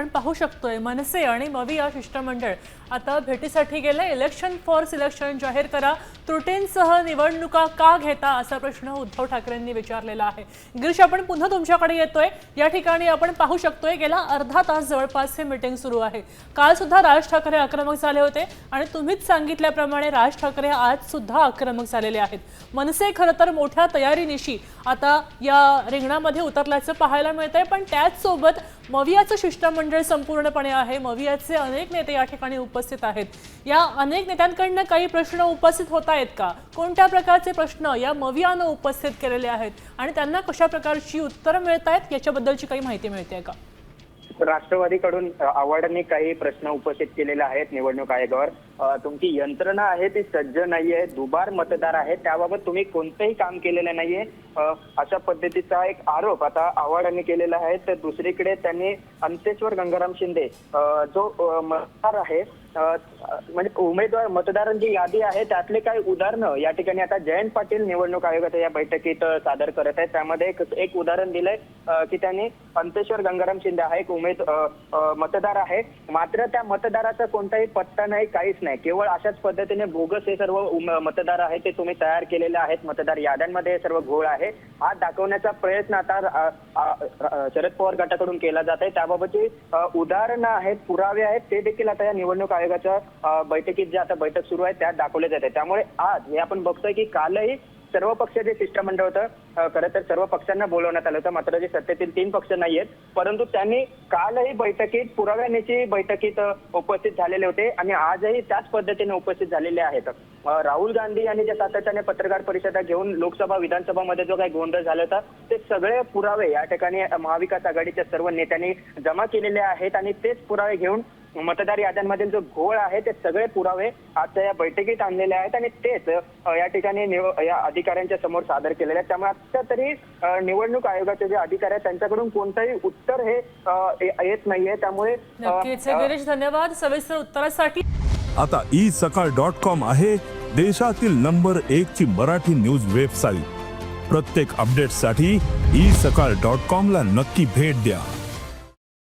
आपण पाहू शकतोय मनसे आणि मविया शिष्टमंडळ आता भेटीसाठी गेले। इलेक्शन फॉर सिलेक्शन जाहीर करा, त्रुटींसह निवडणुका का घेता असा प्रश्न उद्धव ठाकरेंनी विचारलेला आहे। गिरीश, आपण पुन्हा तुमच्याकडे येतोय। या ठिकाणी आपण पाहू शकतोय गेला अर्धा तास जवळपास हे मीटिंग सुरू आहे। काल सुद्धा राज ठाकरे आक्रमक झाले होते आणि तुम्हीच सांगितल्याप्रमाणे राज ठाकरे आज सुद्धा आक्रमक झालेले आहेत। मनसे खरं तर मोठ्या तयारीनिशी आता या रिंगणामध्ये उतरल्याचं पाहायला मिळतंय, पण त्याच सोबत मवियाचं शिष्टमंडळ संपूर्णपणे आहे। मवियाचे अनेक नेते या ठिकाणी उपस्थित आहेत। या अनेक नेत्यांकडून काही प्रश्न उपस्थित होत आहेत का? कोणत्या प्रकारचे प्रश्न या मवियानं उपस्थित केलेले आहेत आणि त्यांना कशा प्रकारची उत्तरं मिळत आहेत याच्याबद्दलची काही माहिती मिळते का? राष्ट्रवादीकडून आव्हाडांनी काही प्रश्न उपस्थित केलेले आहेत निवडणूक आयोगावर। तुमची यंत्रणा आहे ती सज्ज नाहीये, दुबार मतदार आहे, त्याबाबत तुम्ही कोणतेही काम केलेलं नाहीये, अशा पद्धतीचा एक आरोप आता आव्हाडांनी केलेला आहे। तर दुसरीकडे त्यांनी अंतेश्वर गंगाराम शिंदे जो मतदार आहे म्हणजे उमेदवार मतदारांची यादी आहे त्यातले काही उदाहरणं या ठिकाणी आता जयंत पाटील निवडणूक आयोगाच्या या बैठकीत सादर करत आहेत। त्यामध्ये एक उदाहरण दिलंय की त्यांनी अंतेश्वर गंगाराम शिंदे हा एक मतदार आहे, मात्र त्या मतदाराचा कोणताही पत्ता नाही, काहीच नाही, केवळ अशाच पद्धतीने बोगस हे सर्व मतदार आहेत ते तुम्ही तयार केलेले आहेत, मतदार याद्यांमध्ये हे सर्व घोळ आहे हा दाखवण्याचा प्रयत्न आता शरद पवार गटाकडून केला जात आहे। त्याबाबतची उदाहरणं आहेत, पुरावे आहेत, ते देखील आता या निवडणूक आयोगाच्या बैठकीत जे आता बैठक सुरू आहे त्यात दाखवले जाते। त्यामुळे आज हे आपण बघतोय की कालही सर्व पक्षाचे शिष्टमंडळ होतं, खरं तर सर्व पक्षांना बोलवण्यात आलं होतं, मात्र जे सत्तेतील 3 पक्ष नाहीयेत, परंतु त्यांनी कालही बैठकीत पुराव्याची बैठकीत उपस्थित झालेले होते आणि आजही त्याच पद्धतीने उपस्थित झालेले आहेत। राहुल गांधी यांनी जे सातत्याने पत्रकार परिषदा घेऊन लोकसभा विधानसभामध्ये जो काही गोंधळ झाला होता ते सगळे पुरावे या ठिकाणी महाविकास आघाडीच्या सर्व नेत्यांनी जमा केलेले आहेत आणि तेच पुरावे घेऊन मतदार याद्यांमधील जो घोळ आहे ते सगळे पुरावे आजच्या या बैठकीत आणलेले आहेत आणि तेच या ठिकाणी या अधिकाऱ्यांच्या समोर सादर केलेले आहेत। त्यामुळे आता तरी निवडणूक आयोगाचे जे अधिकारी आहेत त्यांच्याकडून कोणतंही उत्तर हे येत नाहीये। त्यामुळे नक्कीच गिरीश, धन्यवाद सविस्तर उत्तरासाठी। आता isakal.com आहे देशातील नंबर 1 ची मराठी न्यूज वेबसाईट। प्रत्येक अपडेटसाठी isakal.com ला नक्की भेट द्या।